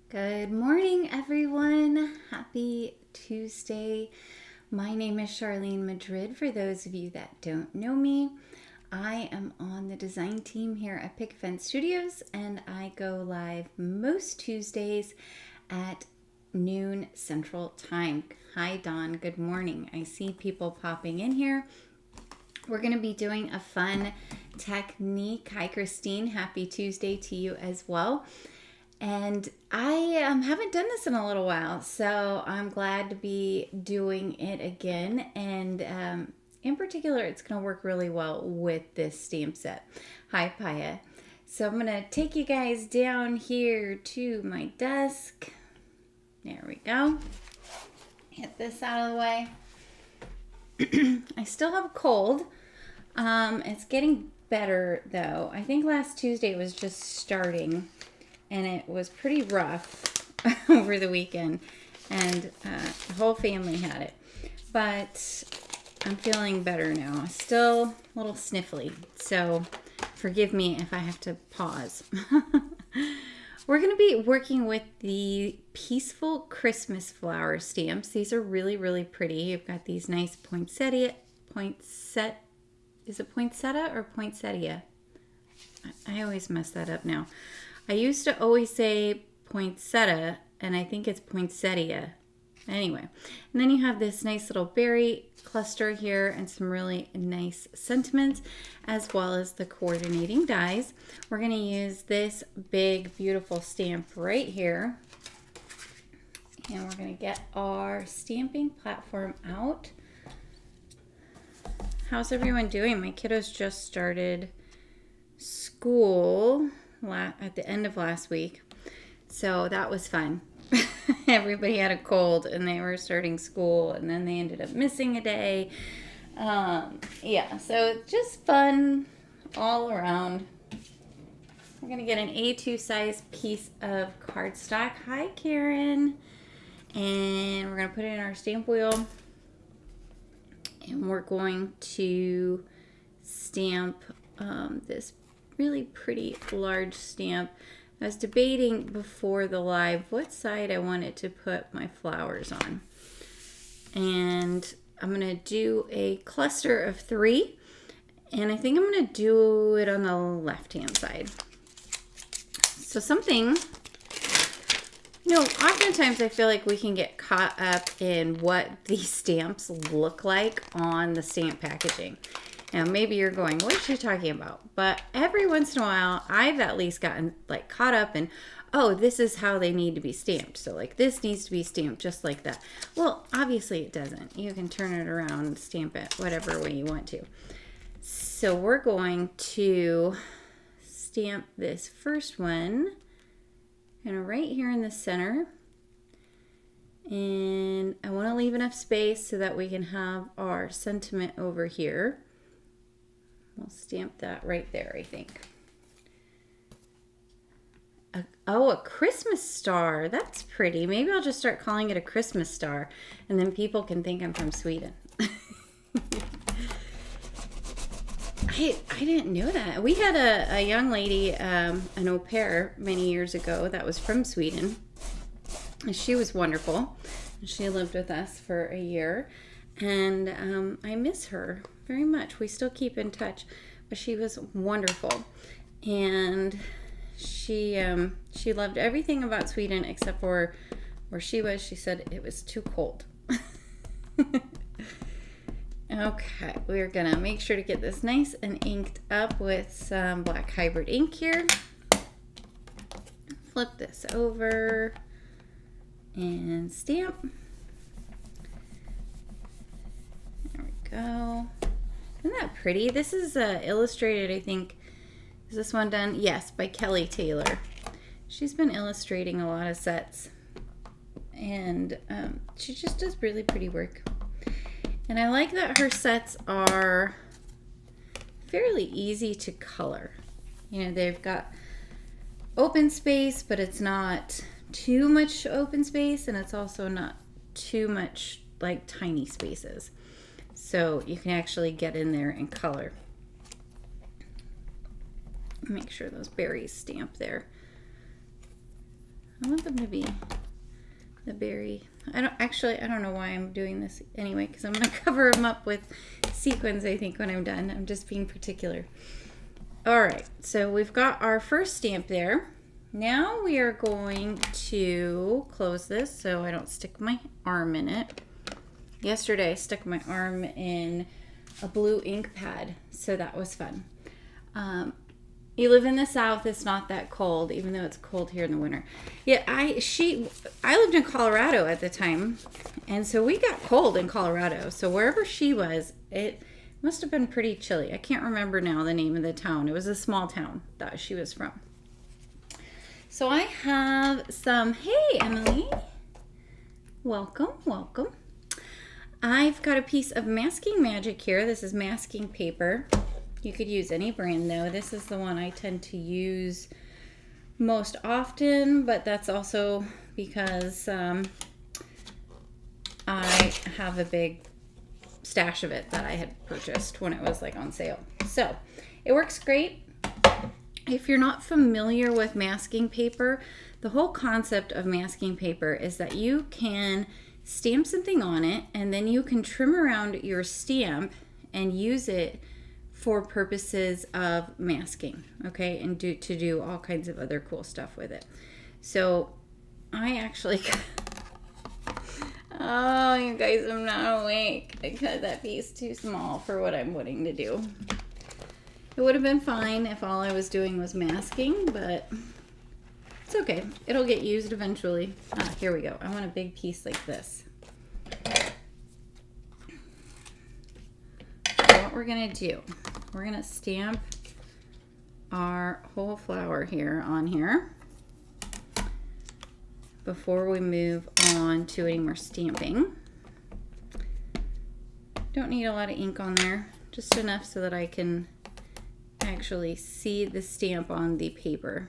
Good morning, everyone. Happy Tuesday. My name is Charlene Madrid. For those of you that don't know me, I am on the design team here at Picket Studios, and I go live most Tuesdays at noon Central Time. Hi, Dawn. Good morning. I see people popping in here. We're going to be doing a fun technique. Hi, Christine. Happy Tuesday to you as well. And I haven't done this in a little while, so I'm glad to be doing it again. And in particular, it's going to work really well with this stamp set. Hi, Paya. So I'm going to take you guys down here to my desk. There we go. Get this out of the way. I still have a cold. It's getting better, though. I think last Tuesday it was just starting. And it was pretty rough over the weekend, and the whole family had it. But I'm feeling better now. Still a little sniffly, so forgive me if I have to pause. We're going to be working with the Peaceful Christmas Flower stamps. These are really, really pretty. You've got these nice poinsettia. Is it poinsettia or poinsettia? I always mess that up now. I used to always say poinsettia, and I think it's poinsettia. Anyway, and then you have this nice little berry cluster here and some really nice sentiments, as well as the coordinating dies. We're going to use this big, beautiful stamp right here. And we're going to get our stamping platform out. How's everyone doing? My kiddos just started school at the end of last week, so that was fun. Everybody had a cold and they were starting school, and then they ended up missing a day. Yeah, so just fun all around. We're gonna get an A2 size piece of cardstock. Hi, Karen. And we're gonna put it in our stamp wheel, and we're going to stamp this really pretty large stamp. I was debating before the live what side I wanted to put my flowers on. And I'm going to do a cluster of 3. And I think I'm going to do it on the left-hand side. So something, oftentimes I feel like we can get caught up in what these stamps look like on the stamp packaging. Now, maybe you're going, what is she talking about? But every once in a while, I've at least gotten caught up in, oh, this is how they need to be stamped. So this needs to be stamped just like that. Well, obviously it doesn't. You can turn it around and stamp it whatever way you want to. So we're going to stamp this first one right here in the center. And I want to leave enough space so that we can have our sentiment over here. We'll stamp that right there, I think. A Christmas star. That's pretty. Maybe I'll just start calling it a Christmas star, and then people can think I'm from Sweden. I didn't know that. We had a young lady, an au pair, many years ago that was from Sweden. She was wonderful. She lived with us for a year, and I miss her very much. We still keep in touch, but she was wonderful, and she loved everything about Sweden except for where she was. She said it was too cold. Okay, we're gonna make sure to get this nice and inked up with some black hybrid ink here. Flip this over and stamp. There we go. Isn't that pretty? This is illustrated, I think. Is this one done? Yes, by Kelly Taylor. She's been illustrating a lot of sets, and she just does really pretty work. And I like that her sets are fairly easy to color. They've got open space, but it's not too much open space, and it's also not too much tiny spaces. So you can actually get in there and color. Make sure those berries stamp there. I want them to be the berry. I don't know why I'm doing this anyway, because I'm going to cover them up with sequins, I think, when I'm done. I'm just being particular. All right, so we've got our first stamp there. Now we are going to close this so I don't stick my arm in it. Yesterday I stuck my arm in a blue ink pad, so that was fun. You live in the South, it's not that cold, even though it's cold here in the winter. Yeah, I lived in Colorado at the time, and so we got cold in Colorado. So wherever she was, it must have been pretty chilly. I can't remember now the name of the town. It was a small town that she was from. So I have some, hey Emily, welcome, welcome. I've got a piece of Masking Magic here. This is masking paper. You could use any brand though. This is the one I tend to use most often, but that's also because I have a big stash of it that I had purchased when it was like on sale. So it works great. If you're not familiar with masking paper, the whole concept of masking paper is that you can stamp something on it and then you can trim around your stamp and use it for purposes of masking, okay, and to do all kinds of other cool stuff with it. So I actually, oh, you guys, I'm not awake. I cut that piece too small for what I'm wanting to do. It would have been fine if all I was doing was masking, but it's okay. It'll get used eventually. Ah, here we go. I want a big piece like this. So what we're gonna do, we're gonna stamp our whole flower here on here before we move on to any more stamping. Don't need a lot of ink on there, just enough so that I can actually see the stamp on the paper.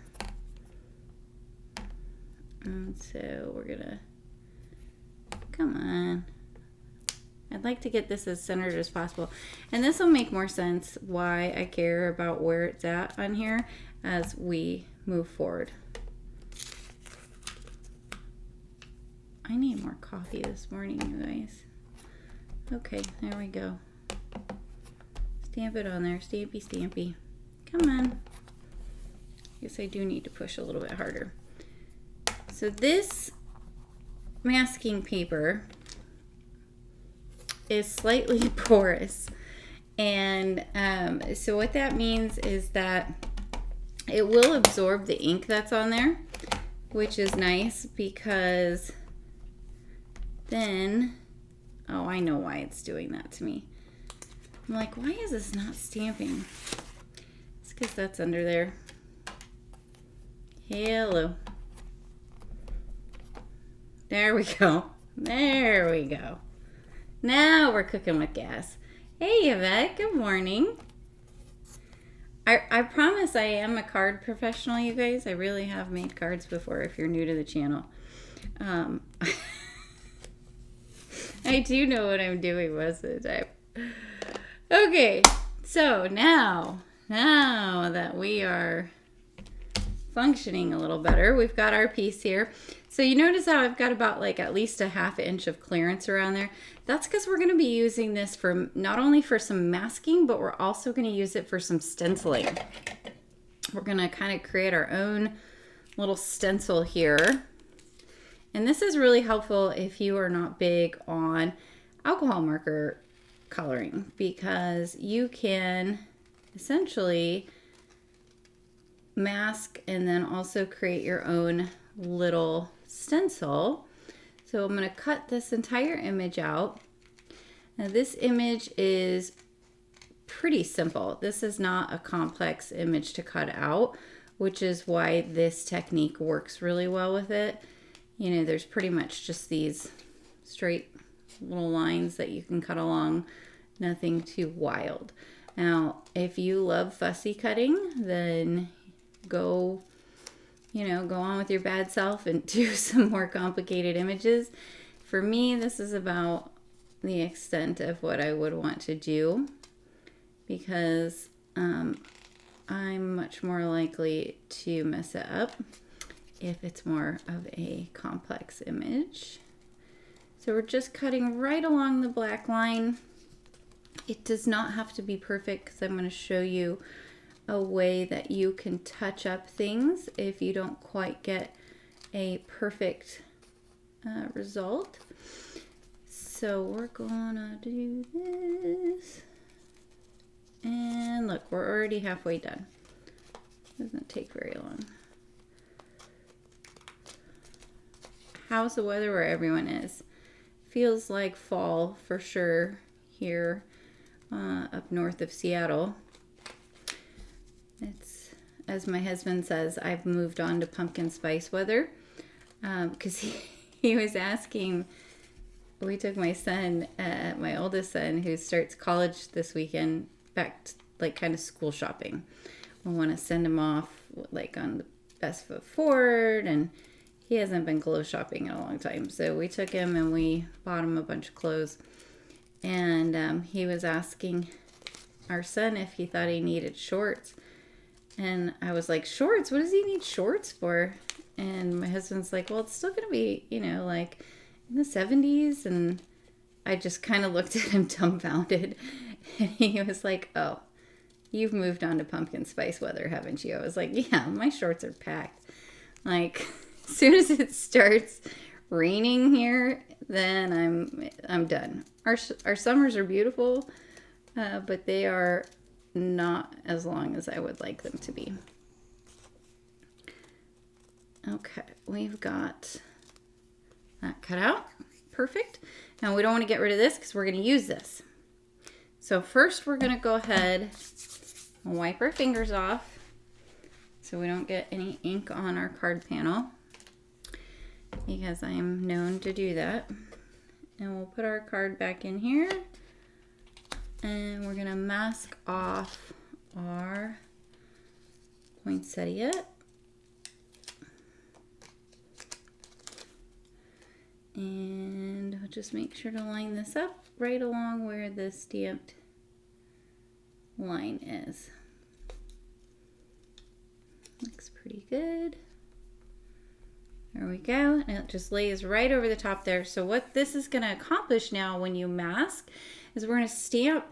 And so we're gonna, come on. I'd like to get this as centered as possible. And this will make more sense why I care about where it's at on here as we move forward. I need more coffee this morning, you guys. Okay, there we go. Stamp it on there, stampy, stampy. Come on. I guess I do need to push a little bit harder. So this masking paper is slightly porous, and so what that means is that it will absorb the ink that's on there, which is nice because then, oh, I know why it's doing that to me. I'm like, why is this not stamping? It's because that's under there. Hello. There we go. There we go. Now we're cooking with gas. Hey, Yvette, good morning. I promise I am a card professional, you guys. I really have made cards before if you're new to the channel. I do know what I'm doing most of the time. Okay, so now that we are functioning a little better, we've got our piece here. So you notice how I've got about like at least a ½ inch of clearance around there. That's because we're going to be using this for not only for some masking, but we're also going to use it for some stenciling. We're going to kind of create our own little stencil here. And this is really helpful if you are not big on alcohol marker coloring, because you can essentially mask and then also create your own little stencil. So I'm going to cut this entire image out. Now this image is pretty simple. This is not a complex image to cut out, which is why this technique works really well with it. You know, there's pretty much just these straight little lines that you can cut along, nothing too wild. Now, if you love fussy cutting, then go on with your bad self and do some more complicated images. For me, this is about the extent of what I would want to do, because I'm much more likely to mess it up if it's more of a complex image. So we're just cutting right along the black line. It does not have to be perfect because I'm going to show you a way that you can touch up things if you don't quite get a perfect result. So we're gonna do this. And look, we're already halfway done. Doesn't take very long. How's the weather where everyone is? Feels like fall for sure here up north of Seattle. It's, as my husband says, I've moved on to pumpkin spice weather because he was asking. We took my son, my oldest son, who starts college this weekend, back to, like, kind of school shopping. We want to send him off like on the best foot forward, and he hasn't been clothes shopping in a long time. So we took him and we bought him a bunch of clothes. And he was asking our son if he thought he needed shorts. And I was like, shorts? What does he need shorts for? And my husband's like, well, it's still going to be, you know, like in the 70s. And I just kind of looked at him dumbfounded. And he was like, oh, you've moved on to pumpkin spice weather, haven't you? I was like, yeah, my shorts are packed. Like, as soon as it starts raining here, then I'm done. Our summers are beautiful, but they are not as long as I would like them to be. Okay, we've got that cut out. Perfect. Now we don't want to get rid of this because we're going to use this. So first we're going to go ahead and wipe our fingers off so we don't get any ink on our card panel, because I am known to do that. And we'll put our card back in here, and we're going to mask off our poinsettia. And I'll just make sure to line this up right along where the stamped line is. Looks pretty good. There we go. And it just lays right over the top there. So what this is going to accomplish now when you mask is we're going to stamp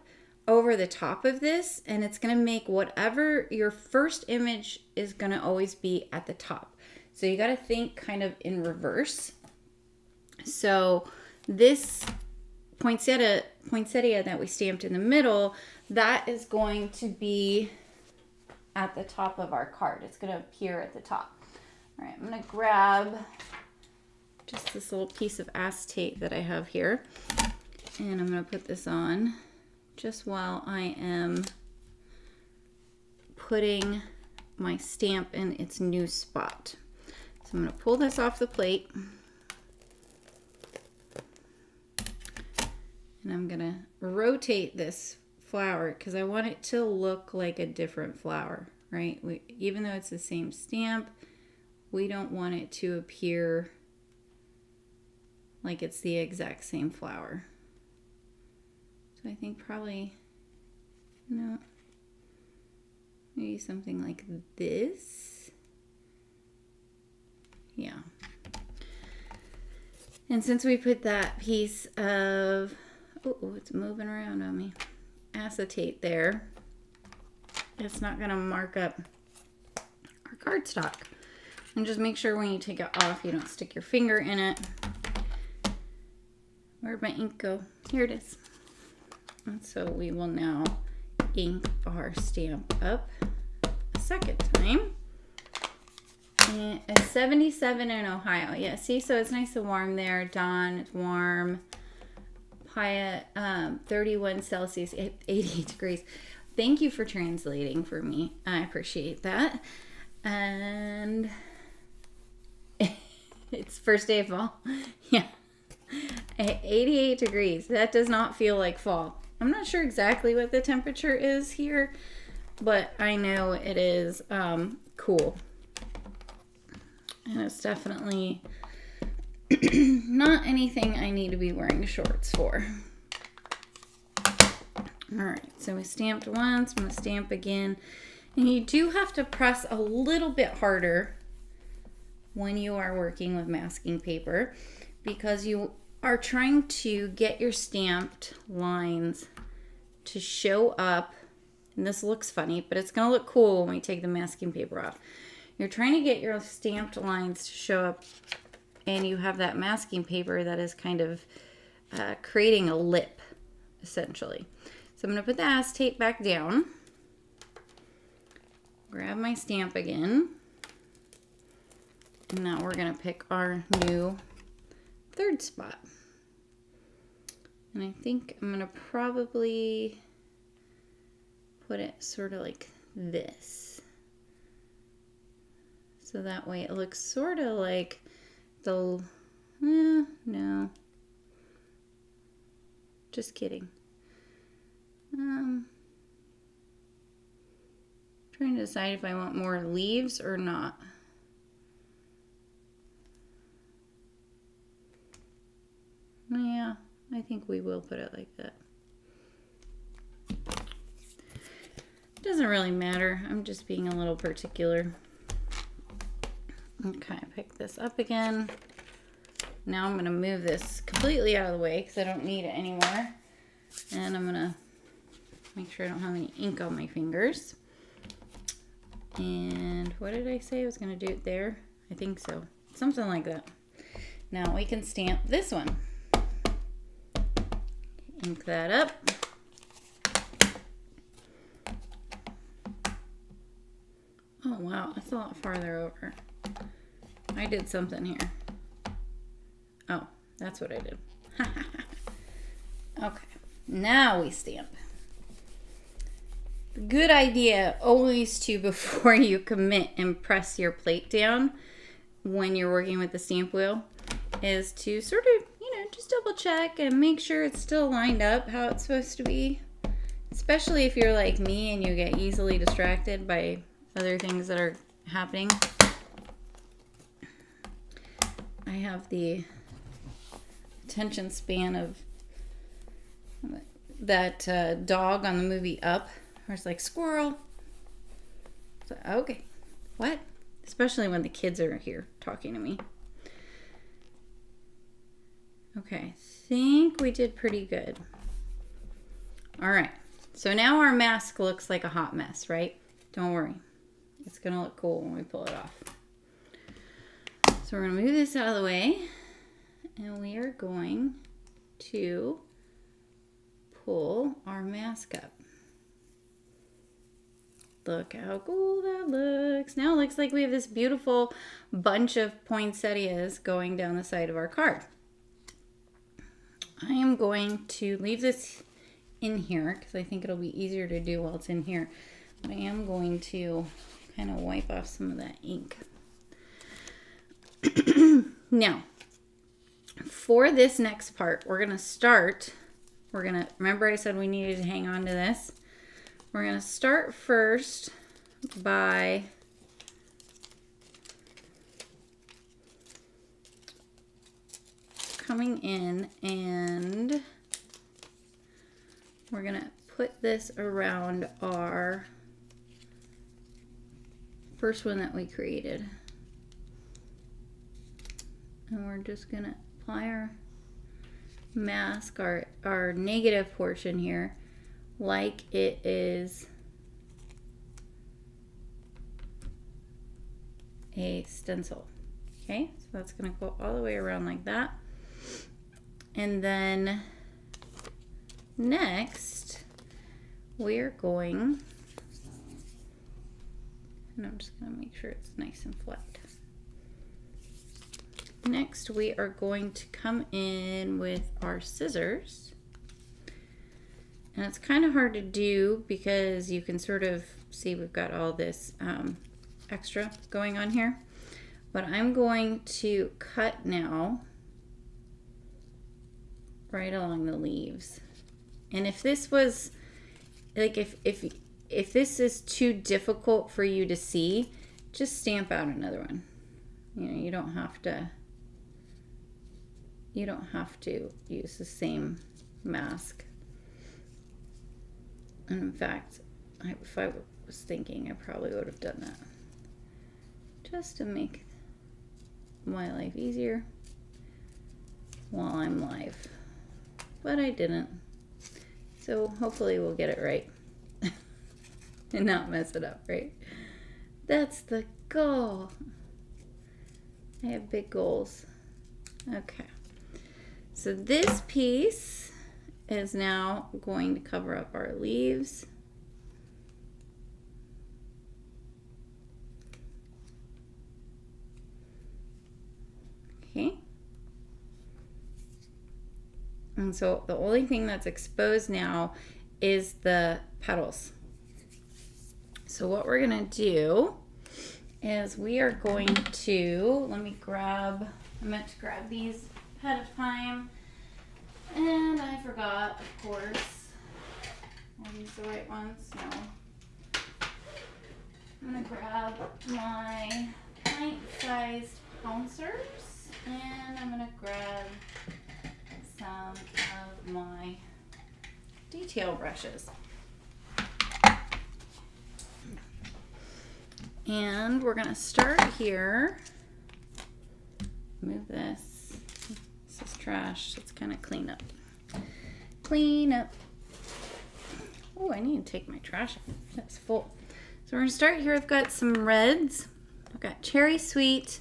over the top of this, and it's going to make whatever your first image is going to always be at the top. So you got to think kind of in reverse. So this poinsettia that we stamped in the middle, that is going to be at the top of our card. It's going to appear at the top. All right, I'm going to grab just this little piece of acetate that I have here, and I'm going to put this on just while I am putting my stamp in its new spot. So I'm going to pull this off the plate, and I'm going to rotate this flower because I want it to look like a different flower, right? Even though it's the same stamp, we don't want it to appear like it's the exact same flower. So I think probably, no, maybe something like this. Yeah. And since we put that piece of, oh, it's moving around on me, acetate there, it's not going to mark up our cardstock. And just make sure when you take it off, you don't stick your finger in it. Where'd my ink go? Here it is. And so we will now ink our stamp up a second time. And it's 77 in Ohio. Yeah, see, so it's nice and warm there. Dawn, it's warm. High at 31 Celsius, 88 degrees. Thank you for translating for me. I appreciate that. And it's first day of fall. Yeah. 88 degrees. That does not feel like fall. I'm not sure exactly what the temperature is here, but I know it is cool. And it's definitely not anything I need to be wearing shorts for. Alright, so we stamped once. I'm going to stamp again. And you do have to press a little bit harder when you are working with masking paper, because you are trying to get your stamped lines to show up. And this looks funny, but it's going to look cool when we take the masking paper off. You're trying to get your stamped lines to show up, and you have that masking paper that is kind of creating a lip, essentially. So I'm going to put the acetate back down. Grab my stamp again. And now we're going to pick our new third spot. And I think I'm going to probably put it sort of like this. So that way it looks sort of like the, no. Just kidding. Trying to decide if I want more leaves or not. Yeah, I think we will put it like that. Doesn't really matter. I'm just being a little particular. Okay, pick this up again. Now I'm going to move this completely out of the way because I don't need it anymore. And I'm going to make sure I don't have any ink on my fingers. And what did I say? I was going to do it there? I think so. Something like that. Now we can stamp this one. Ink that up. Oh wow, that's a lot farther over. I did something here. Oh, that's what I did. Okay, now we stamp. Good idea always to, before you commit and press your plate down when you're working with the stamp wheel, is to sort of, just double check and make sure it's still lined up how it's supposed to be. Especially if you're like me and you get easily distracted by other things that are happening. I have the attention span of that dog on the movie Up, where it's like, squirrel. So, okay, what? Especially when the kids are here talking to me. Okay, I think we did pretty good. All right, so now our mask looks like a hot mess, right? Don't worry. It's gonna look cool when we pull it off. So we're gonna move this out of the way, and we are going to pull our mask up. Look how cool that looks. Now it looks like we have this beautiful bunch of poinsettias going down the side of our card. I am going to leave this in here because I think it'll be easier to do while it's in here. But I am going to kind of wipe off some of that ink. Now, for this next part, we're going to remember I said we needed to hang on to this. We're going to start first by coming in, and we're going to put this around our first one that we created. And we're just going to apply our mask, our negative portion here, like it is a stencil. Okay, so that's going to go all the way around like that. And then next we're going, and I'm just going to make sure it's nice and flat. Next we are going to come in with our scissors. And it's kind of hard to do because you can sort of see we've got all this extra going on here. But I'm going to cut now right along the leaves. And if this was like, if this is too difficult for you to see, just stamp out another one. You don't have to use the same mask. And in fact, if I was thinking, I probably would have done that just to make my life easier while I'm live. But I didn't. So hopefully we'll get it right and not mess it up, right? That's the goal. I have big goals. Okay. So this piece is now going to cover up our leaves. Okay. And so the only thing that's exposed now is the petals. So what we're gonna do is we are going to, I meant to grab these ahead of time, and I forgot, of course. Are these the right ones? No. I'm gonna grab my pint-sized Pouncers, and I'm gonna grab some of my detail brushes. And we're gonna start here. Move this. This is trash. Let's kind of clean up. Clean up. Oh, I need to take my trash out. That's full. So we're gonna start here. I've got some reds. I've got Cherry Sweet,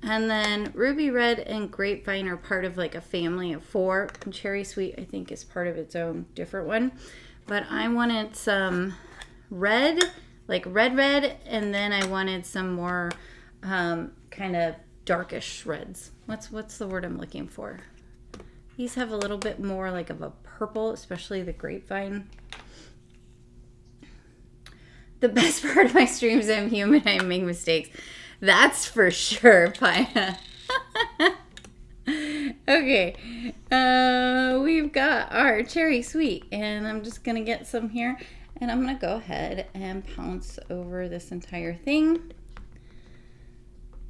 and then Ruby Red and Grapevine are part of like a family of 4. And Cherry Sweet, I think, is part of its own different one. But I wanted some red, like red, and then I wanted some more kind of darkish reds. What's the word I'm looking for? These have a little bit more like of a purple, especially the Grapevine. The best part of my stream is I'm human, I make mistakes. That's for sure, Pina. Okay, we've got our Cherry Sweet, and I'm just gonna get some here, and I'm gonna go ahead and pounce over this entire thing.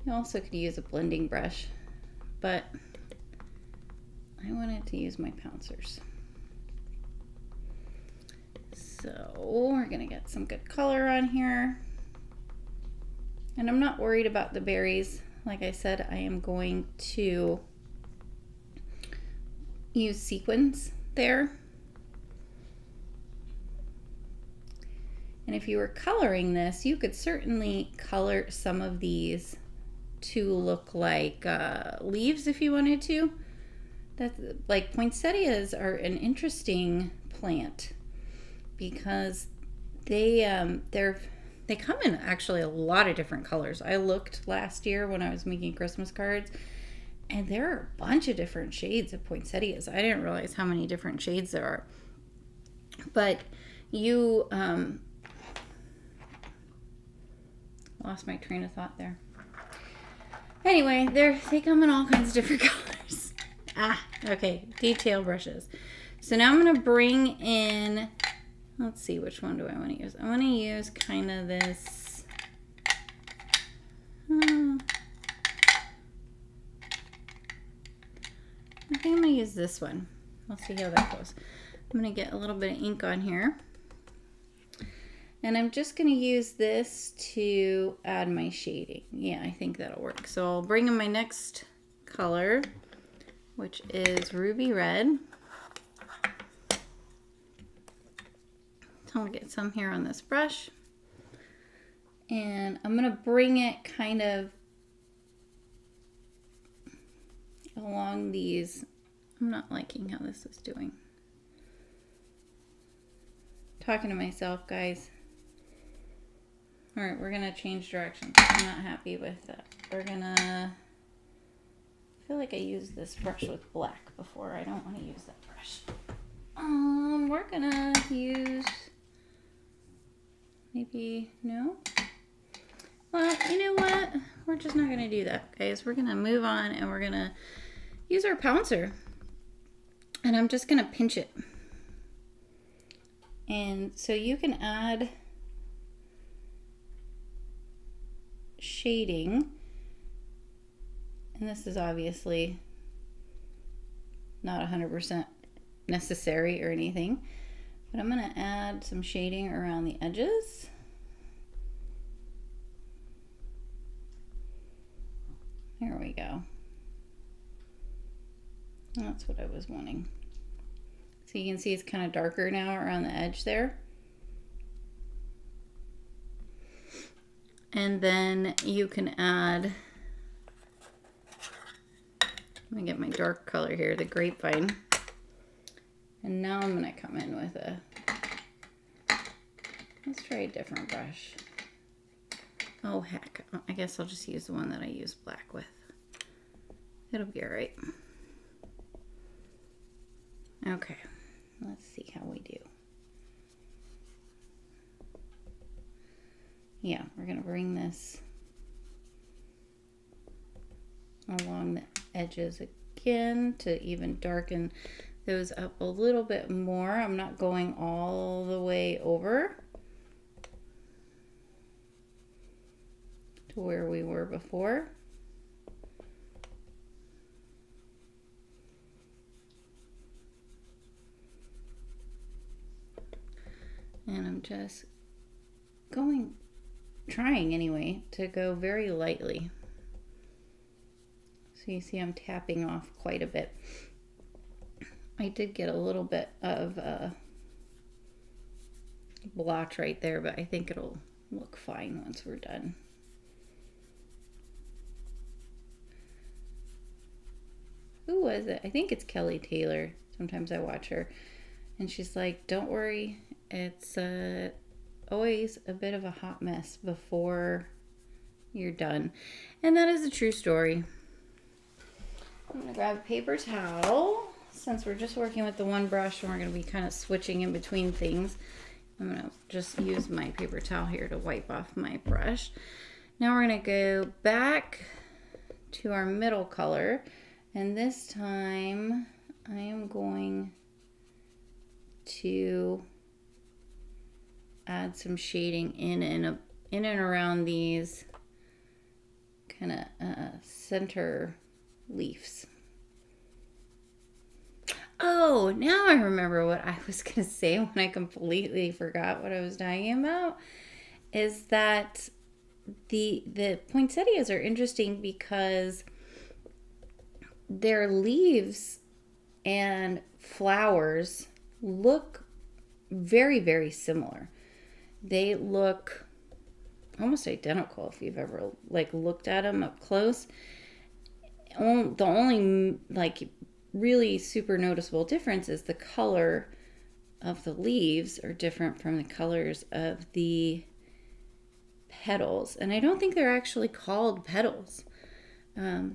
You also could use a blending brush, but I wanted to use my Pouncers. So we're gonna get some good color on here. And I'm not worried about the berries. Like I said, I am going to use sequins there. And if you were coloring this, you could certainly color some of these to look like leaves if you wanted to. That's like poinsettias are an interesting plant because they come in actually a lot of different colors. I looked last year when I was making Christmas cards, and there are a bunch of different shades of poinsettias. I didn't realize how many different shades there are. But you lost my train of thought there. Anyway, they come in all kinds of different colors. Okay, detail brushes. So now I'm going to bring in, let's see, which one do I want to use? I want to use kind of this, I think I'm going to use this one. We'll see how that goes. I'm going to get a little bit of ink on here. And I'm just going to use this to add my shading. Yeah, I think that'll work. So I'll bring in my next color, which is Ruby Red. I'll get some here on this brush. And I'm going to bring it kind of along these. I'm not liking how this is doing. Talking to myself, guys. All right, we're gonna change directions. I'm not happy with that. We're gonna, I feel like I used this brush with black before. I don't want to use that brush. We're gonna use, maybe, no? Well, you know what? We're just not gonna do that, guys. We're gonna move on and we're gonna use our pouncer. And I'm just gonna pinch it. And so you can add shading, and this is obviously not 100% necessary or anything, but I'm going to add some shading around the edges. There we go. That's what I was wanting. So you can see it's kind of darker now around the edge there. And then you can add, let me get my dark color here, the grapevine. And now I'm going to come in with a, let's try a different brush. Oh heck, I guess I'll just use the one that I use black with. It'll be all right. Okay, let's see how we do. Yeah, we're gonna bring this along the edges again to even darken those up a little bit more. I'm not going all the way over to where we were before. And I'm just trying anyway, to go very lightly. So you see I'm tapping off quite a bit. I did get a little bit of a blotch right there, but I think it'll look fine once we're done. Who was it? I think it's Kelly Taylor. Sometimes I watch her and she's like, don't worry, it's always a bit of a hot mess before you're done. And that is a true story. I'm gonna grab a paper towel since we're just working with the one brush and we're gonna be kind of switching in between things. I'm gonna just use my paper towel here to wipe off my brush. Now we're gonna go back to our middle color, and this time I am going to add some shading in and around these kind of center leaves. Oh, now I remember what I was going to say when I completely forgot what I was talking about, is that the poinsettias are interesting because their leaves and flowers look very, very similar. They look almost identical if you've ever looked at them up close. The only really super noticeable difference is the color of the leaves are different from the colors of the petals. And I don't think they're actually called petals. I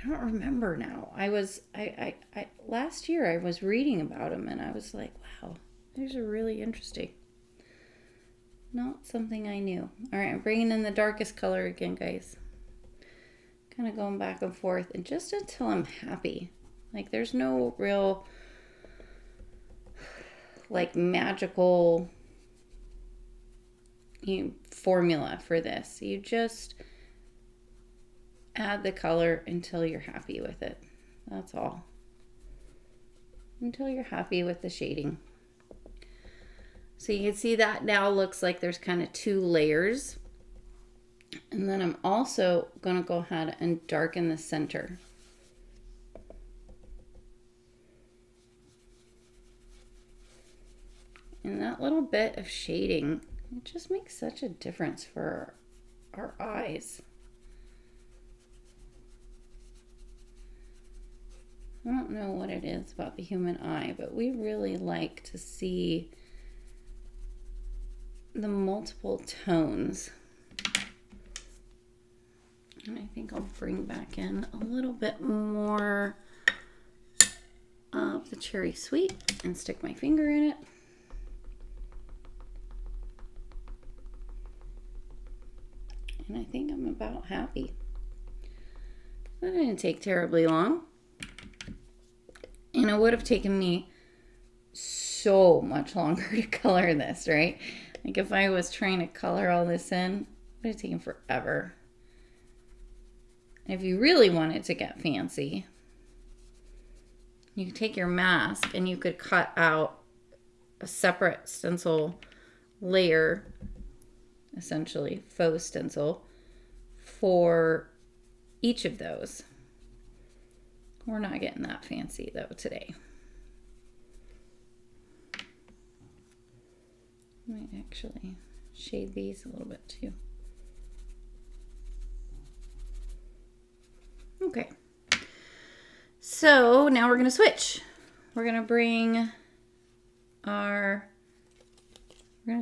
don't remember now. I last year I was reading about them and I was like, wow, these are really interesting. Not something I knew. All right, I'm bringing in the darkest color again, guys. Kind of going back and forth, and just until I'm happy. There's no real magical formula for this. You just add the color until you're happy with it. That's all. Until you're happy with the shading. So you can see that now looks like there's kind of two layers. And then I'm also going to go ahead and darken the center. And that little bit of shading, it just makes such a difference for our eyes. I don't know what it is about the human eye, but we really like to see the multiple tones. And I think I'll bring back in a little bit more of the cherry sweet and stick my finger in it. And I think I'm about happy. That didn't take terribly long. And it would have taken me so much longer to color this, right? If I was trying to color all this in, it would have taken forever. If you really wanted to get fancy, you could take your mask and you could cut out a separate stencil layer, essentially faux stencil, for each of those. We're not getting that fancy though today. I might actually shade these a little bit too. Okay. So now we're going to switch. We're going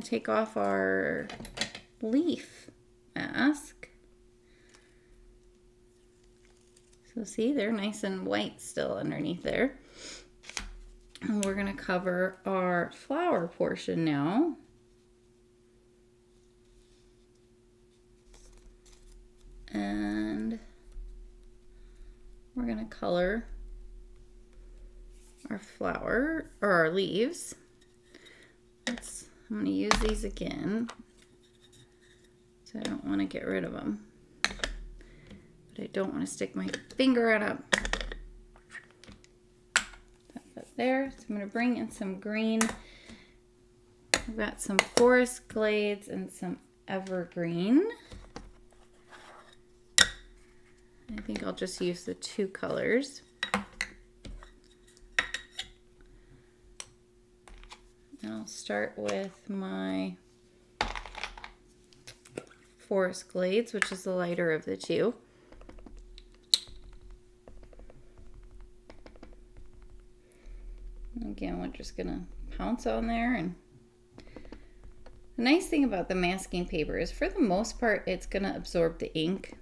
to take off our leaf mask. So see, they're nice and white still underneath there. And we're going to cover our flower portion now. And we're going to color our flower or our leaves. I'm going to use these again. So I don't want to get rid of them. But I don't want to stick my finger in them. That's there. So I'm going to bring in some green. I've got some forest glades and some evergreen. I think I'll just use the two colors. And I'll start with my forest glades, which is the lighter of the two. Again, we're just gonna pounce on there. And the nice thing about the masking paper is for the most part, it's gonna absorb the ink.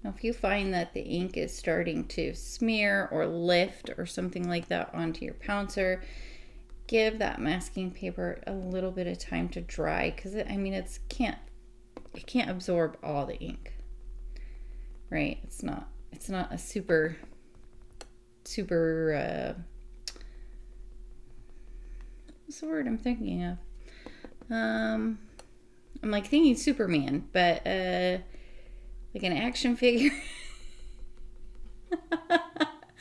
Now, if you find that the ink is starting to smear or lift or something like that onto your pouncer, give that masking paper a little bit of time to dry, because it can't absorb all the ink, right? It's not a super what's the word I'm thinking of? I'm like thinking Superman, but like an action figure.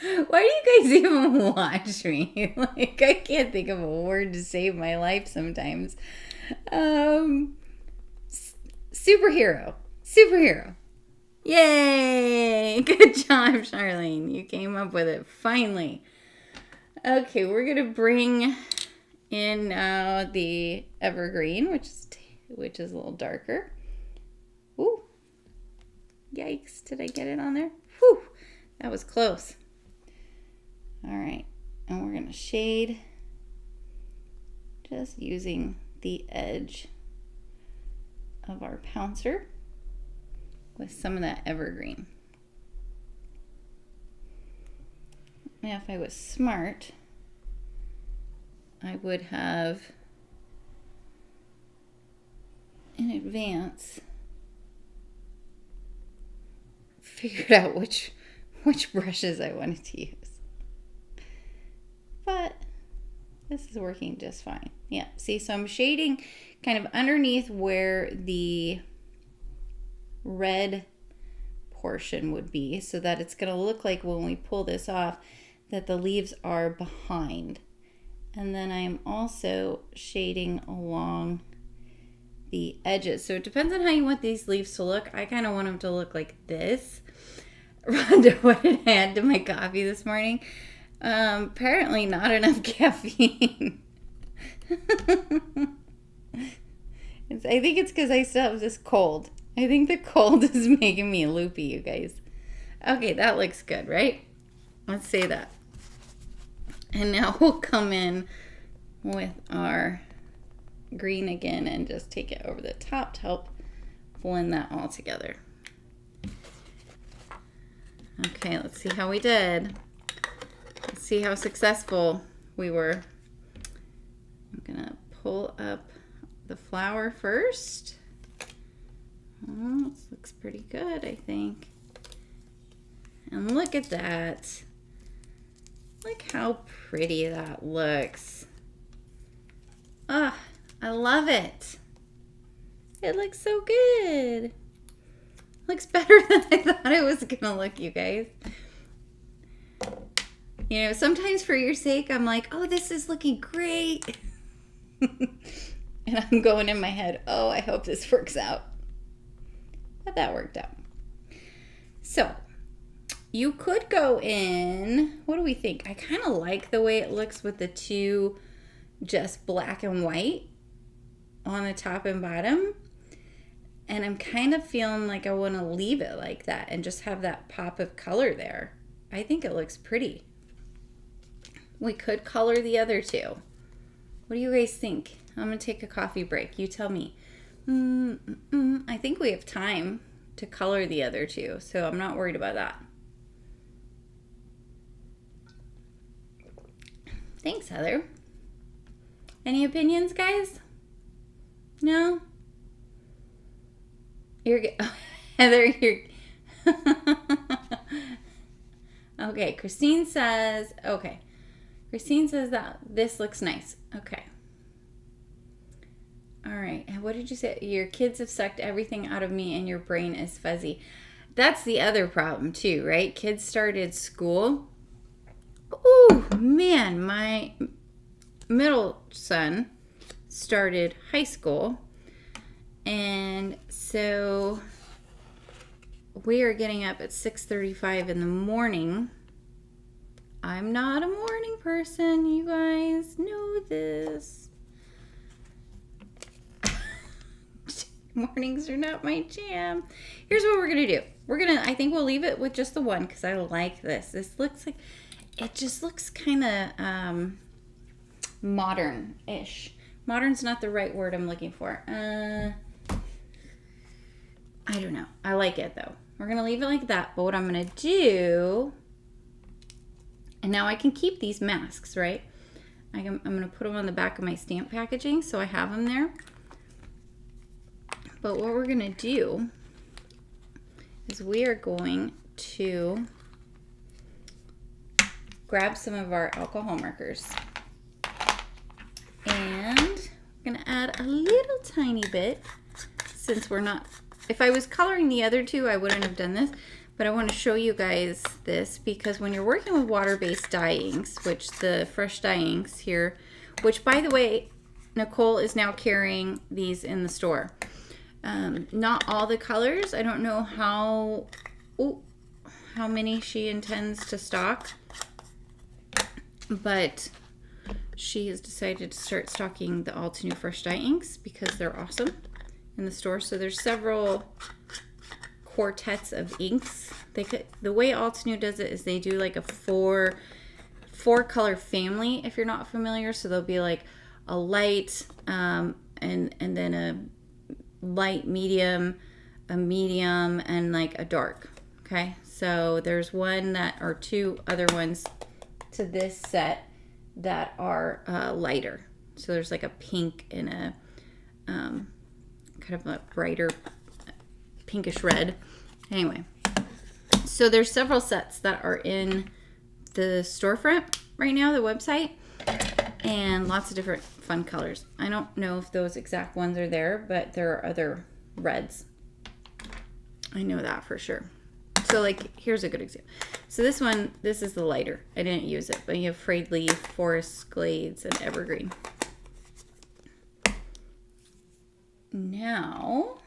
Why do you guys even watch me? Like, I can't think of a word to save my life sometimes. Superhero. Yay! Good job, Charlene. You came up with it finally. Okay, we're gonna bring in now the evergreen, which is a little darker. Ooh. Yikes, did I get it on there? Whew, that was close. All right, and we're gonna shade just using the edge of our pouncer with some of that evergreen. Now, if I was smart, I would have in advance figured out which brushes I wanted to use. But this is working just fine. Yeah, see, so I'm shading kind of underneath where the red portion would be, so that it's going to look like when we pull this off that the leaves are behind. And then I'm also shading along the edges. So it depends on how you want these leaves to look. I kind of want them to look like this. Rhonda, what did I add to my coffee this morning? Apparently not enough caffeine. I think it's because I still have this cold. I think the cold is making me loopy, you guys. Okay, that looks good, right? Let's say that. And now we'll come in with our green again and just take it over the top to help blend that all together. Okay, let's see how we did. Let's see how successful we were. I'm gonna pull up the flower first. Oh, this looks pretty good, I think. And look at that. Look how pretty that looks. Ah, I love it. It looks so good. Looks better than I thought it was gonna look, you guys. You know, sometimes for your sake, I'm like, oh, this is looking great. And I'm going in my head, oh, I hope this works out. But that worked out. So you could go in, what do we think? I kind of like the way it looks with the two just black and white on the top and bottom. And I'm kind of feeling like I want to leave it like that and just have that pop of color there. I think it looks pretty. We could color the other two. What do you guys think? I'm going to take a coffee break. You tell me. I think we have time to color the other two, so I'm not worried about that. Thanks, Heather. Any opinions, guys? No? You're good. Heather, you're... Okay, Christine says that this looks nice. Okay. All right. What did you say? Your kids have sucked everything out of me and your brain is fuzzy. That's the other problem too, right? Kids started school. Ooh, man, my middle son started high school. And so we are getting up at 6:35 in the morning. I'm not a morning person. You guys know this. Mornings are not my jam. Here's what we're going to do. I think we'll leave it with just the one because I like this. This looks like, it just looks kind of modern-ish. Modern's not the right word I'm looking for. I don't know. I like it though. We're going to leave it like that. But what I'm going to do, and now I can keep these masks, right? I'm going to put them on the back of my stamp packaging so I have them there. But what we're going to do is we are going to grab some of our alcohol markers. And we're going to add a little tiny bit since we're not... If I was coloring the other two, I wouldn't have done this. But I want to show you guys this because when you're working with water-based dye inks, which the fresh dye inks here, which by the way, Nicole is now carrying these in the store. Not all the colors. I don't know how many she intends to stock, but she has decided to start stocking the all too new fresh dye inks because they're awesome in the store. So there's several quartets of inks. The way all too new does it is they do like a four color family if you're not familiar. So there'll be like a light and then a light, medium, a medium, and like a dark. Okay, so there's one that or two other ones to this set that are lighter. So there's like a pink and a kind of a brighter pinkish red. Anyway, so there's several sets that are in the storefront right now, the website, and lots of different fun colors. I don't know if those exact ones are there, but there are other reds. I know that for sure. So like, here's a good example. So this one, this is the lighter. I didn't use it, but you have frayed leaf, forest glades, and evergreen. Now,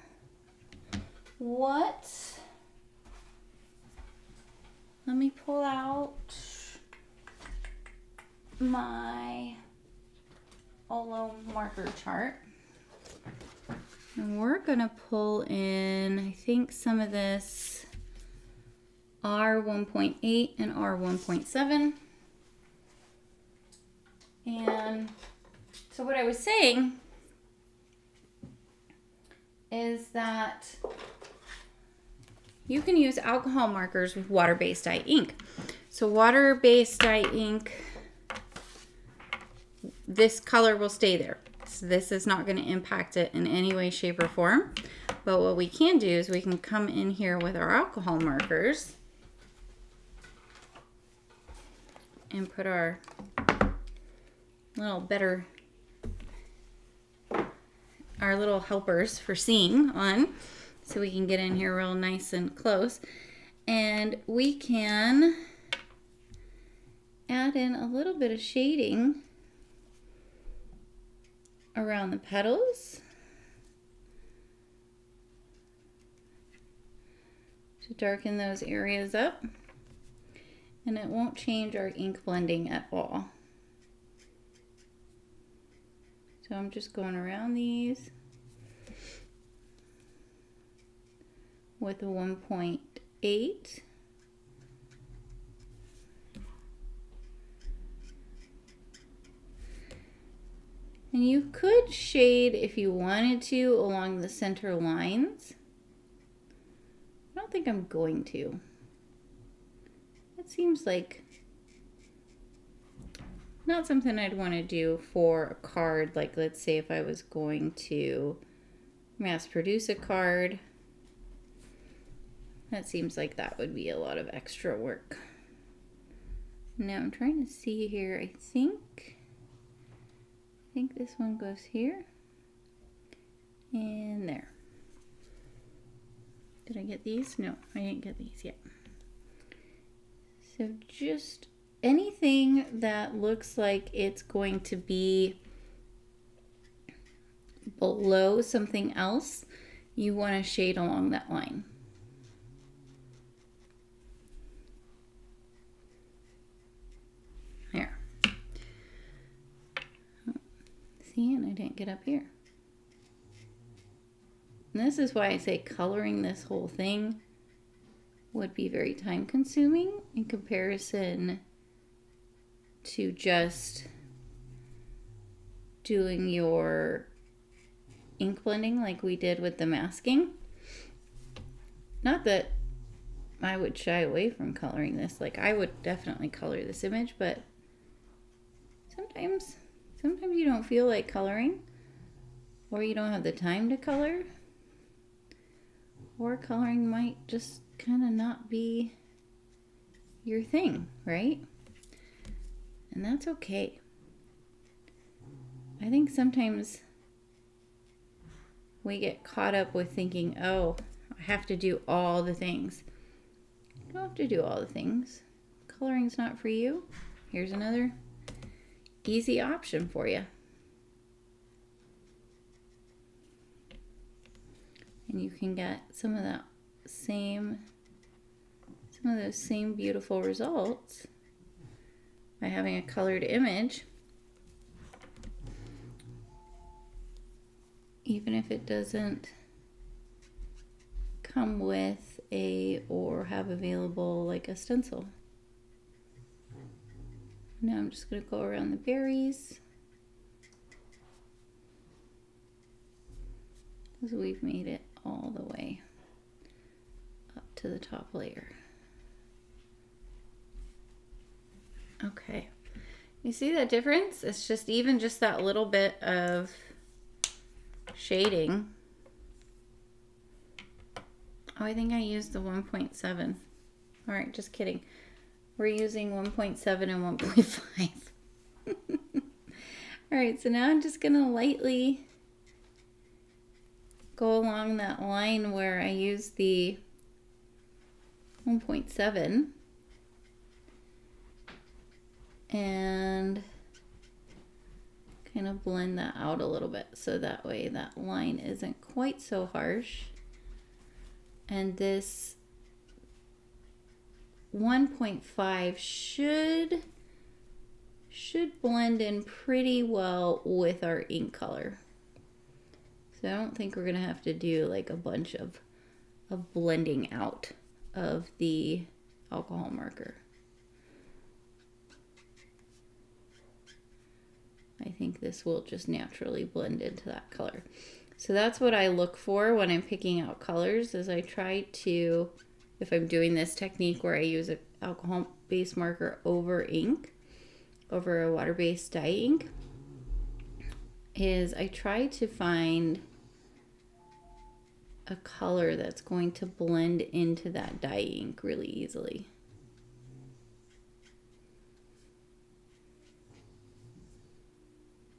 let me pull out my Olo marker chart. And we're gonna pull in, I think, some of this R1.8 and R1.7. And so what I was saying is that you can use alcohol markers with water-based dye ink. So water-based dye ink, this color will stay there. So this is not going to impact it in any way, shape, or form. But what we can do is we can come in here with our alcohol markers and put our little helpers for seeing on, so we can get in here real nice and close. And we can add in a little bit of shading around the petals. to darken those areas up, and it won't change our ink blending at all. So I'm just going around these with a 1.8. And you could shade if you wanted to along the center lines. I don't think I'm going to. That seems like not something I'd want to do for a card. Like, let's say if I was going to mass produce a card, that seems like that would be a lot of extra work. Now I'm trying to see here. I think this one goes here and there. Did I get these? No, I didn't get these yet. So just anything that looks like it's going to be below something else, you want to shade along that line. There. See, and I didn't get up here. And this is why I say coloring this whole thing would be very time consuming in comparison to just doing your ink blending like we did with the masking. Not that I would shy away from coloring this. Like, I would definitely color this image, but sometimes you don't feel like coloring, or you don't have the time to color, or coloring might just kind of not be your thing, right? And that's okay. I think sometimes we get caught up with thinking, oh, I have to do all the things. You don't have to do all the things. Coloring's not for you. Here's another easy option for you. And you can get some of those same beautiful results by having a colored image, even if it doesn't come with or have available like a stencil. Now I'm just going to go around the berries, because we've made it all the way up to the top layer. Okay, you see that difference? It's just just that little bit of shading. Oh, I think I used the 1.7. All right, just kidding. We're using 1.7 and 1.5. All right, so now I'm just gonna lightly go along that line where I used the 1.7 and kind of blend that out a little bit, so that way that line isn't quite so harsh. And this 1.5 should blend in pretty well with our ink color. So I don't think we're gonna have to do like a bunch of blending out of the alcohol marker. I think this will just naturally blend into that color. So that's what I look for when I'm picking out colors, is I try to, if I'm doing this technique where I use an alcohol-based marker over ink, over a water-based dye ink, is I try to find a color that's going to blend into that dye ink really easily.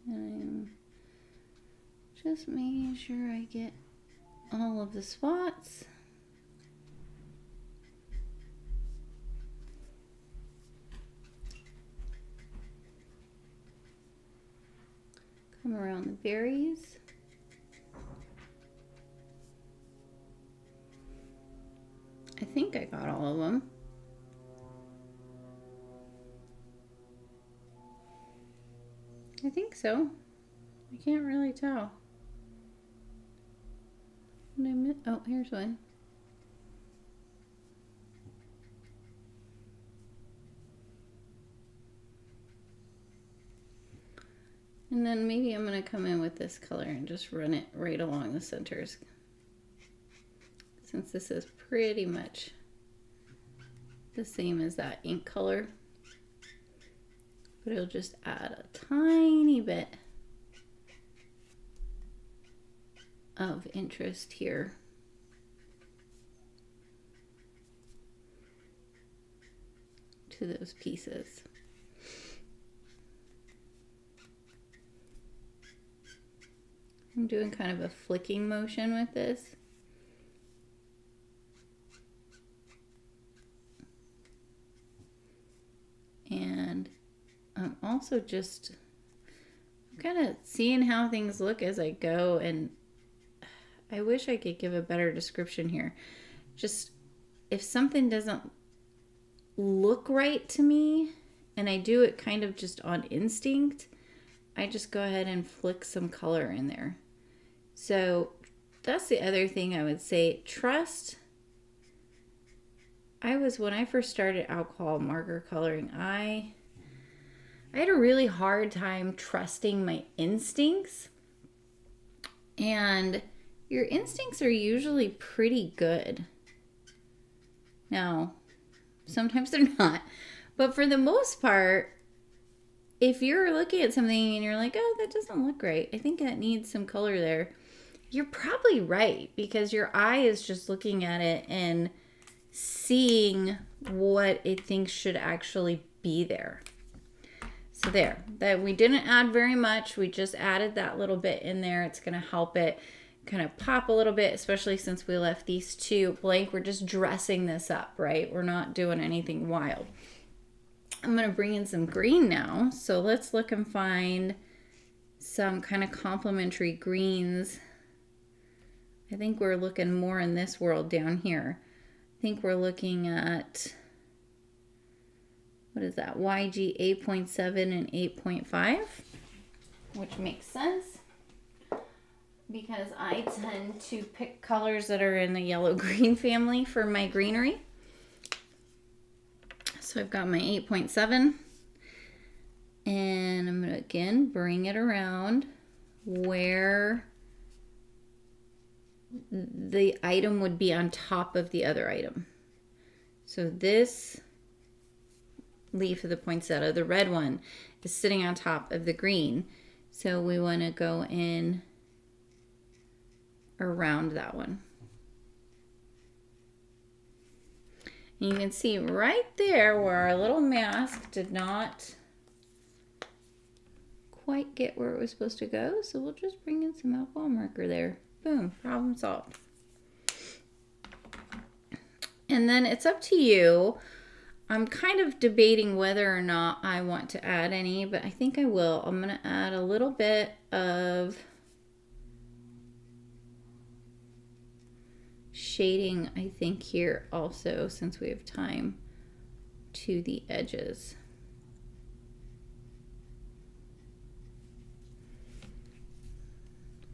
And I'm just making sure I get all of the spots. Come around the berries. I think I think so. I can't really tell. Oh, here's one. And then maybe I'm going to come in with this color and just run it right along the centers. Since this is pretty much the same as that ink color. But it'll just add a tiny bit of interest here. To those pieces. I'm doing kind of a flicking motion with this. And I'm also just kind of seeing how things look as I go, and I wish I could give a better description here. Just if something doesn't look right to me and I do it kind of just on instinct, I just go ahead and flick some color in there. So that's the other thing I would say. Trust. When I first started alcohol marker coloring, I had a really hard time trusting my instincts. And your instincts are usually pretty good. Now, sometimes they're not. But for the most part, if you're looking at something and you're like, oh, that doesn't look right, I think that needs some color there, you're probably right, because your eye is just looking at it and seeing what it thinks should actually be there. So there, that we didn't add very much. We just added that little bit in there. It's going to help it kind of pop a little bit, especially since we left these two blank. We're just dressing this up, right? We're not doing anything wild. I'm going to bring in some green now. So let's look and find some kind of complementary greens. I think we're looking more in this world down here. I think we're looking at, what is that? YG 8.7 and 8.5, which makes sense because I tend to pick colors that are in the yellow-green family for my greenery. So I've got my 8.7, and I'm going to again bring it around where the item would be on top of the other item. So this leaf of the poinsettia, the red one, is sitting on top of the green. So we want to go in around that one. And you can see right there where our little mask did not quite get where it was supposed to go. So we'll just bring in some alcohol marker there. Boom, problem solved. And then it's up to you. I'm kind of debating whether or not I want to add any, but I think I will. I'm going to add a little bit of shading, I think, here also, since we have time, to the edges.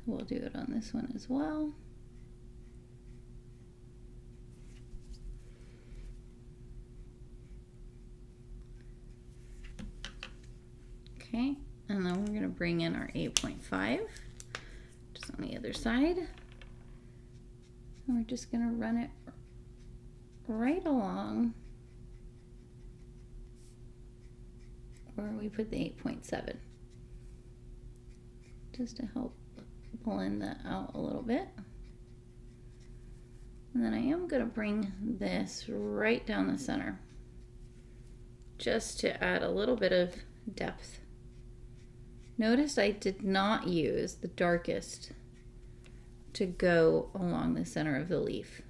We'll do it on this one as well. Okay, and then we're going to bring in our 8.5 just on the other side. And we're just going to run it right along where we put the 8.7, just to help blend that out a little bit. And then I am going to bring this right down the center just to add a little bit of depth. Notice I did not use the darkest to go along the center of the leaf.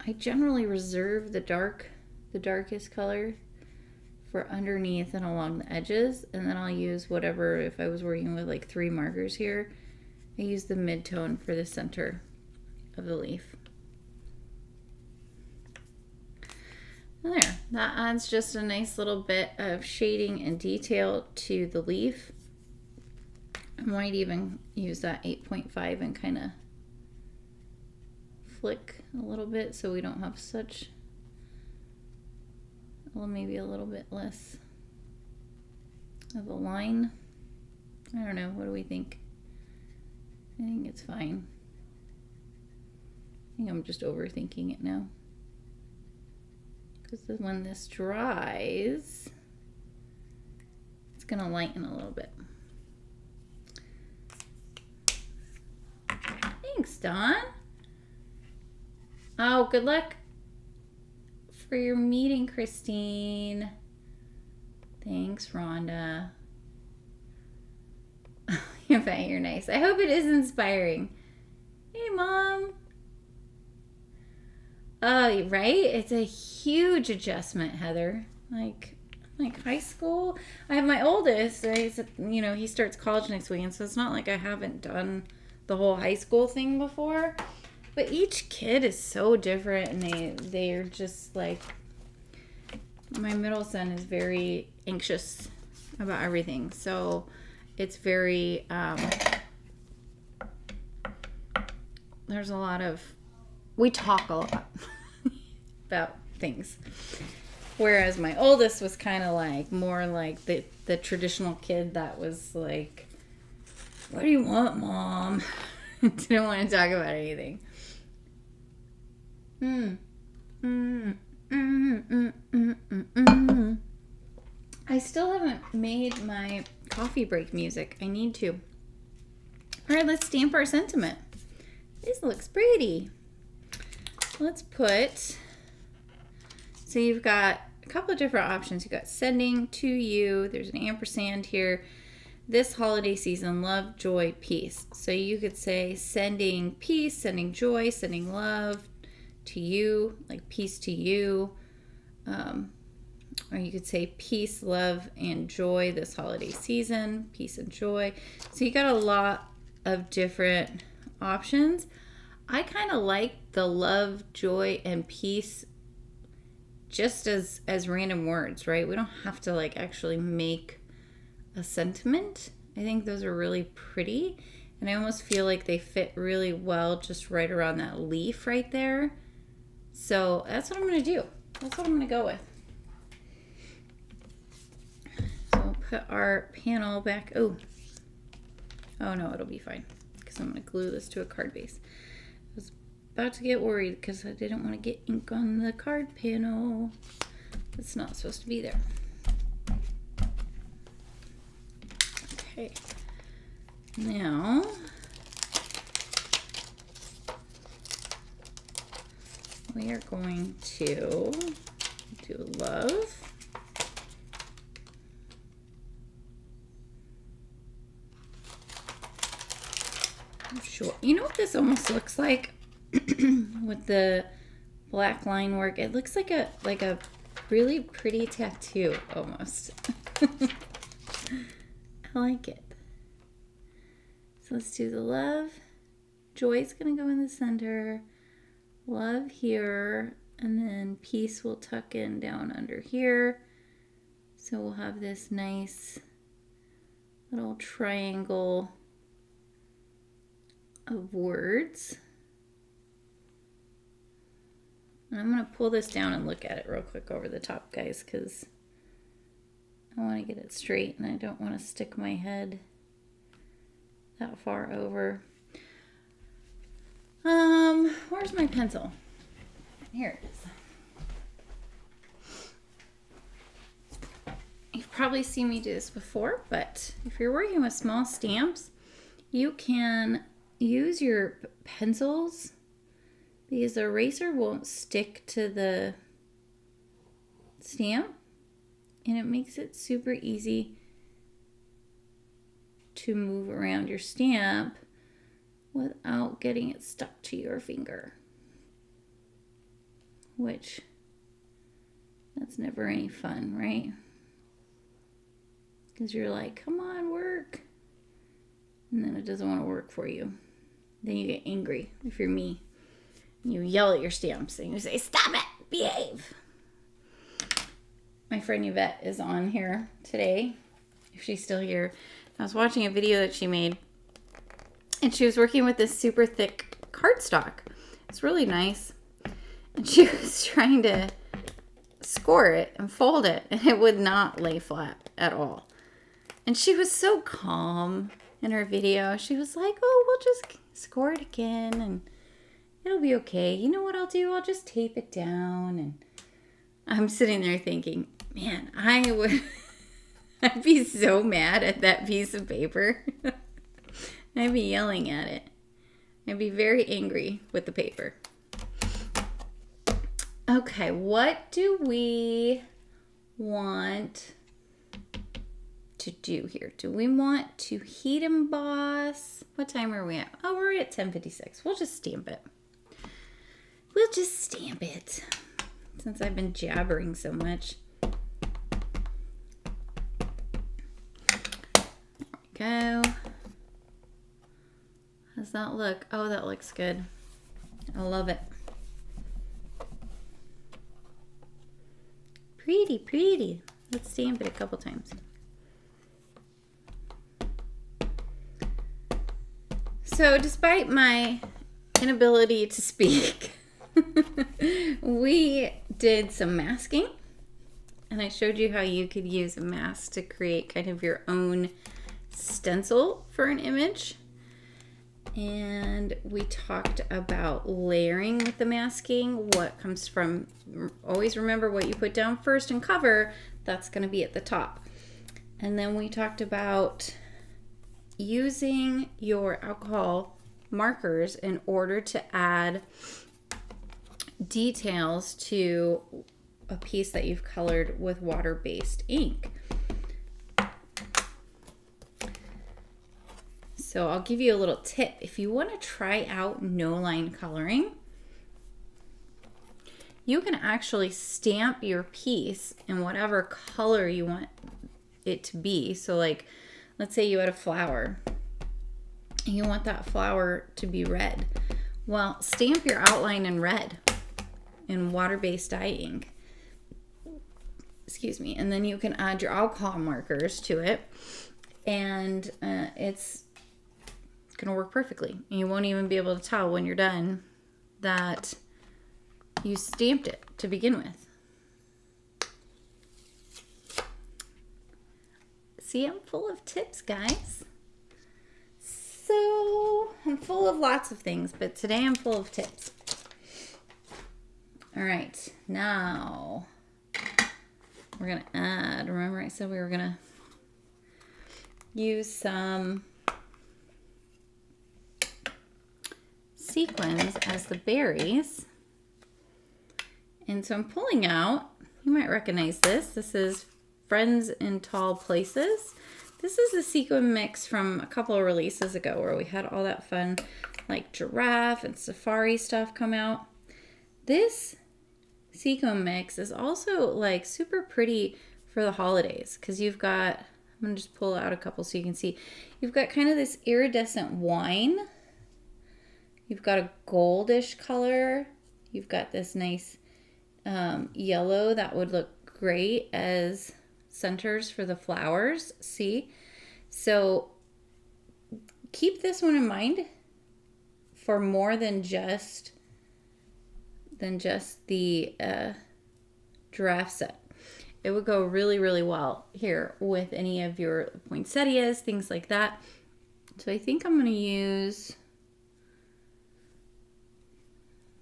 I generally reserve the darkest color for underneath and along the edges, and then I'll use whatever, if I was working with like 3 markers here, I use the mid-tone for the center of the leaf. And there. That adds just a nice little bit of shading and detail to the leaf. I might even use that 8.5 and kind of flick a little bit so we don't have such, well, maybe a little bit less of a line. I don't know. What do we think? I think it's fine. I think I'm just overthinking it now. Because when this dries, it's going to lighten a little bit. Thanks, Dawn. Oh, good luck for your meeting, Christine. Thanks, Rhonda. I bet you're nice. I hope it is inspiring. Hey, Mom. Oh, right? It's a huge adjustment, Heather. Like high school. I have my oldest. He starts college next week, and so it's not like I haven't done the whole high school thing before. But each kid is so different, and they're just like, my middle son is very anxious about everything. So it's very, there's a lot of, we talk a lot about things. Whereas my oldest was kind of like, more like the traditional kid that was like, what do you want, Mom? Didn't want to talk about anything. I still haven't made my coffee break music. I need to. All right, let's stamp our sentiment. This looks pretty. Let's put, so you've got a couple of different options. You've got sending to you. There's an ampersand here. This holiday season, love, joy, peace. So you could say sending peace, sending joy, sending love to you, like peace to you. Or you could say peace, love, and joy this holiday season. Peace and joy. So you got a lot of different options. I kind of like the love, joy, and peace just as random words, right? We don't have to like actually make a sentiment. I think those are really pretty, and I almost feel like they fit really well just right around that leaf right there. So that's what I'm going to do. That's what I'm going to go with. So we'll put our panel back. Oh no, it'll be fine because I'm going to glue this to a card base. I was about to get worried because I didn't want to get ink on the card panel. It's not supposed to be there. Okay, now we are going to do love. Sure. You know what this almost looks like with the black line work? It looks like a really pretty tattoo almost. I like it. So let's do the love. Joy's gonna go in the center. Love here, and then peace will tuck in down under here. So we'll have this nice little triangle of words. And I'm going to pull this down and look at it real quick over the top, guys, because I want to get it straight and I don't want to stick my head that far over. Where's my pencil? Here it is. You've probably seen me do this before, but if you're working with small stamps, you can use your pencils because the eraser won't stick to the stamp, and it makes it super easy to move around your stamp without getting it stuck to your finger, which that's never any fun, right? Because you're like, come on, work, and then it doesn't want to work for you. Then you get angry if you're me. You yell at your stamps and you say, stop it, behave. My friend Yvette is on here today, if she's still here. I was watching a video that she made, and she was working with this super thick cardstock. It's really nice. And she was trying to score it and fold it, and it would not lay flat at all. And she was so calm in her video. She was like, oh, we'll just score it again, and it'll be okay. You know what I'll do? I'll just tape it down. And I'm sitting there thinking, man, I'd be so mad at that piece of paper. I'd be yelling at it. I'd be very angry with the paper. Okay, what do we want to do here? Do we want to heat emboss? What time are we at? Oh, we're at 10:56. We'll just stamp it. We'll just stamp it. Since I've been jabbering so much. There we go. How's that look? Oh, that looks good. I love it. Pretty, pretty. Let's stamp it a couple times. So, despite my inability to speak, we did some masking, and I showed you how you could use a mask to create kind of your own stencil for an image. And we talked about layering with the masking, what comes from, always remember what you put down first and cover, that's going to be at the top. And then we talked about using your alcohol markers in order to add details to a piece that you've colored with water-based ink. So I'll give you a little tip. If you want to try out no-line coloring, you can actually stamp your piece in whatever color you want it to be. So like, let's say you had a flower and you want that flower to be red. Well, stamp your outline in red in water-based dye ink. Excuse me. And then you can add your alcohol markers to it, and it's going to work perfectly. And you won't even be able to tell when you're done that you stamped it to begin with. See, I'm full of tips, guys. So, I'm full of lots of things, but today I'm full of tips. All right, now we're going to add, remember I said we were going to use some sequins as the berries. And so I'm pulling out, you might recognize this. This is Friends in Tall Places. This is a sequin mix from a couple of releases ago where we had all that fun like giraffe and safari stuff come out. This sequin mix is also like super pretty for the holidays because you've got, I'm going to just pull out a couple so you can see. You've got kind of this iridescent wine. You've got a goldish color. You've got this nice yellow that would look great as centers for the flowers. See? So keep this one in mind for more than just the giraffe set. It would go really, really well here with any of your poinsettias, things like that. So I think I'm going to use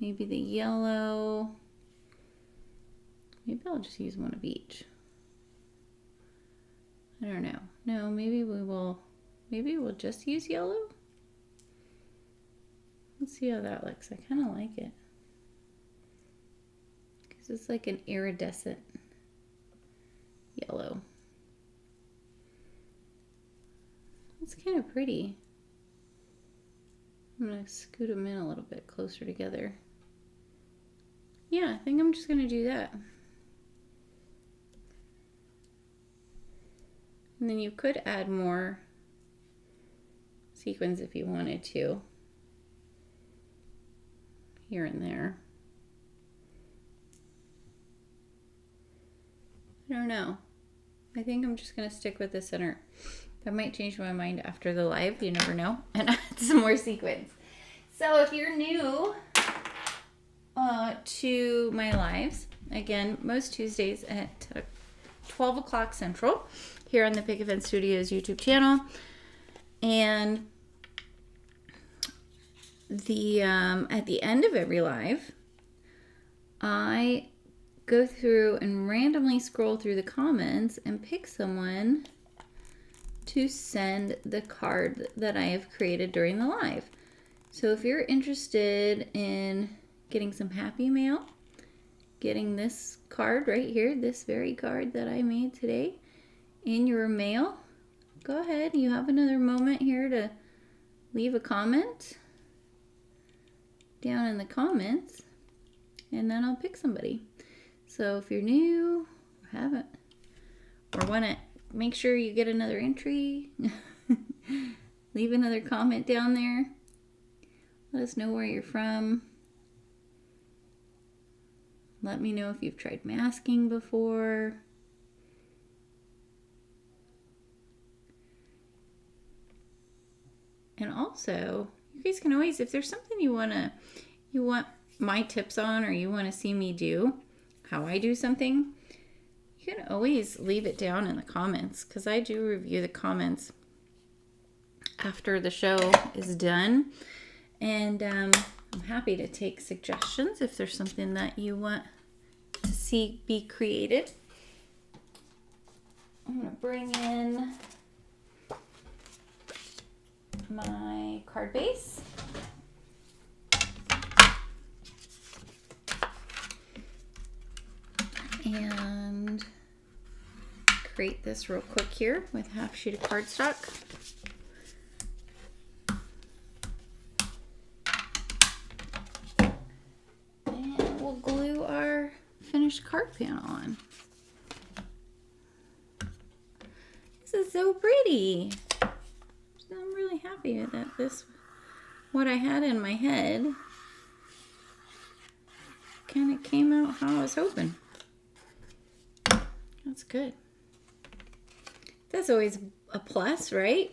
maybe the yellow. Maybe I'll just use one of each. I don't know. No, maybe we'll just use yellow. Let's see how that looks. I kind of like it. Because it's like an iridescent yellow. It's kind of pretty. I'm going to scoot them in a little bit closer together. Yeah, I think I'm just going to do that. And then you could add more sequins if you wanted to, here and there. I don't know. I think I'm just going to stick with the center. I might change my mind after the live. You never know. And add some more sequins. So if you're new to my lives, again, most Tuesdays at 12 o'clock Central here on the Picket Studios YouTube channel. And at the end of every live, I go through and randomly scroll through the comments and pick someone to send the card that I have created during the live. So if you're interested in getting some happy mail, getting this card right here, this very card that I made today in your mail, go ahead. You have another moment here to leave a comment down in the comments, and then I'll pick somebody. So if you're new, or haven't, or want to make sure you get another entry, leave another comment down there. Let us know where you're from. Let me know if you've tried masking before. And also, you guys can always, if there's something you want my tips on, or you want to see me do, how I do something, you can always leave it down in the comments, because I do review the comments after the show is done. And I'm happy to take suggestions if there's something that you want to see be created. I'm going to bring in my card base. And create this real quick here with half sheet of cardstock. And we'll glue our finished card panel on. This is so pretty. I'm really happy that what I had in my head kind of came out how I was hoping. That's good. That's always a plus, right?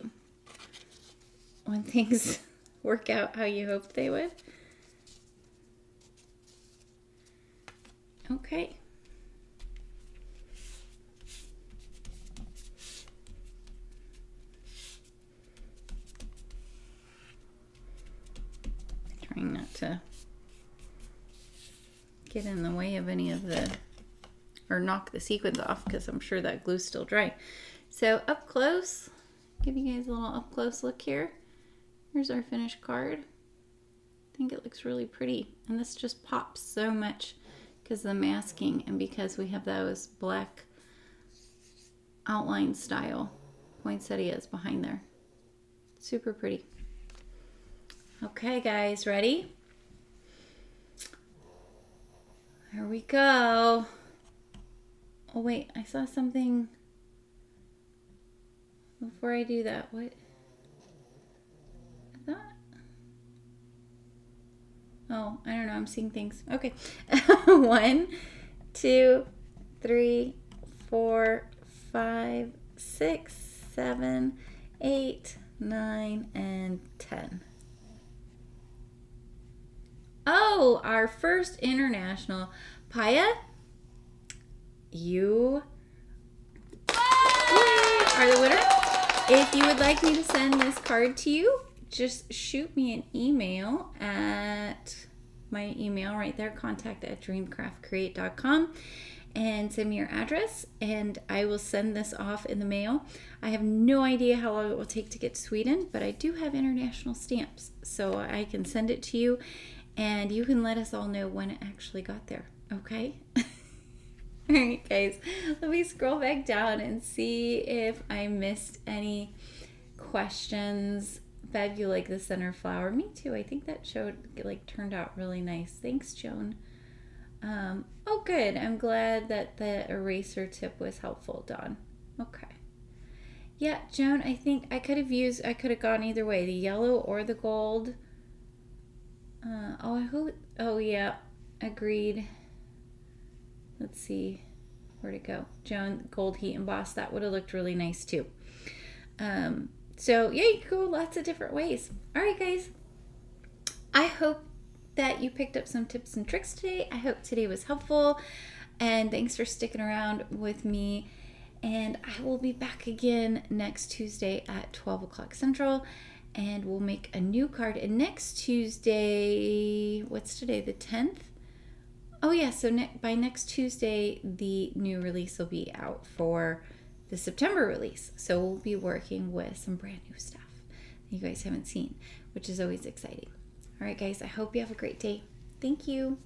When things work out how you hoped they would. Okay. Trying not to get in the way of any of the, or knock the sequins off, because I'm sure that glue's still dry. So up close, give you guys a little up close look here. Here's our finished card. I think it looks really pretty, and this just pops so much because of the masking and because we have those black outline style poinsettias behind there. Super pretty. Okay guys, ready? Here we go. Oh wait, I saw something before I do that. What? I thought. Oh, I don't know. I'm seeing things. Okay. 1, 2, 3, 4, 5, 6, 7, 8, 9, and 10. Oh, our first international. Paya, you are the winner. If you would like me to send this card to you, just shoot me an email at my email right there, contact@dreamcraftcreate.com, and send me your address, and I will send this off in the mail. I have no idea how long it will take to get to Sweden, but I do have international stamps, so I can send it to you, and you can let us all know when it actually got there, okay? All right, guys, let me scroll back down and see if I missed any questions. Bev, you like the center flower? Me too. I think that turned out really nice. Thanks, Joan. Oh, good. I'm glad that the eraser tip was helpful, Dawn. Okay. Yeah, Joan, I think I could have gone either way, the yellow or the gold. Oh yeah, agreed. Let's see. Where'd it go? Joan Gold Heat Emboss. That would have looked really nice too. So yeah, you can go lots of different ways. All right, guys. I hope that you picked up some tips and tricks today. I hope today was helpful. And thanks for sticking around with me. And I will be back again next Tuesday at 12 o'clock Central. And we'll make a new card. And next Tuesday, what's today, the 10th? Oh yeah, so by next Tuesday, the new release will be out for the September release. So we'll be working with some brand new stuff you guys haven't seen, which is always exciting. All right, guys, I hope you have a great day. Thank you.